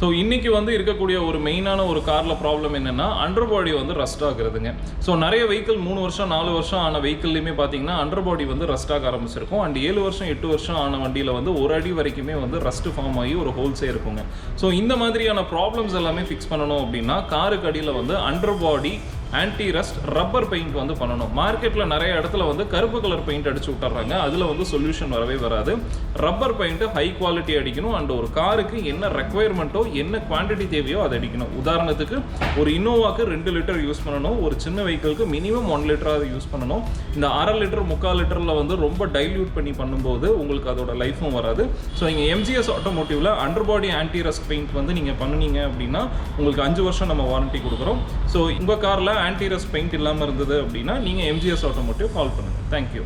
So இன்றைக்கி வந்து இருக்கக்கூடிய ஒரு மெயினான ஒரு காரில் ப்ராப்ளம் என்னென்னா அண்டர்பாடி வந்து ரஸ்ட் ஆகுறதுங்க. ஸோ நிறைய வெஹிக்கிள் 3 வருஷம் 4 வருஷம் ஆன வெஹிக்கிள்லையுமே பார்த்தீங்கன்னா அண்டர்பாடி வந்து ரஸ்ட் ஆக ஆரம்பிச்சிருக்கும். அண்ட் 7 வருஷம் 8 வருஷம் ஆன வண்டியில் வந்து ஒரு அடி வரைக்குமே வந்து ரஸ்ட் ஃபார்ம் ஆகி ஒரு ஹோல்ஸே இருக்குங்க. ஸோ இந்த மாதிரியான ப்ராப்ளம்ஸ் எல்லாமே ஃபிக்ஸ் பண்ணணும் அப்படின்னா காருக்கு அடியில் வந்து அண்டர்பாடி ஆன்டி ரஸ்ட் ரப்பர் பெயிண்ட் வந்து பண்ணணும். மார்க்கெட்டில் நிறைய இடத்துல வந்து கருப்பு கலர் பெயிண்ட் அடிச்சு விட்டுறாங்க. அதில் வந்து சொல்யூஷன் வரவே வராது. ரப்பர் பெயிண்ட்டு ஹை குவாலிட்டி அடிக்கணும். அண்ட் ஒரு காருக்கு என்ன ரெக்குவயர்மெண்ட்டோ என்ன குவான்டிட்டி தேவையோ அதை அடிக்கணும். உதாரணத்துக்கு ஒரு இன்னோவாக்கு 2 லிட்டர் யூஸ் பண்ணணும். ஒரு சின்ன வெஹிக்கிளுக்கு மினிமம் 1 லிட்டராக யூஸ் பண்ணணும். இந்த 1/2 லிட்டர் 3/4 லிட்டரில் வந்து ரொம்ப டைல்யூட் பண்ணி பண்ணும்போது உங்களுக்கு அதோட லைஃபும் வராது. ஸோ நீங்கள் எம்ஜிஎஸ் ஆட்டோமோட்டிவில் அண்டர்பாடி ஆன்டி ரஸ்ட் பெயிண்ட் வந்து நீங்கள் பண்ணினீங்க அப்படின்னா உங்களுக்கு 5 வருஷம் நம்ம வாரண்டி கொடுக்குறோம். ஸோ உங்கள் காரில் ஆன்டி ரஸ்ட் பெயிண்ட் இல்லாமல் இருந்தது அப்படின்னா நீங்கள் எம்ஜிஎஸ் ஆட்டோமோட்டிவ் கால் பண்ணுங்கள். தேங்க்யூ.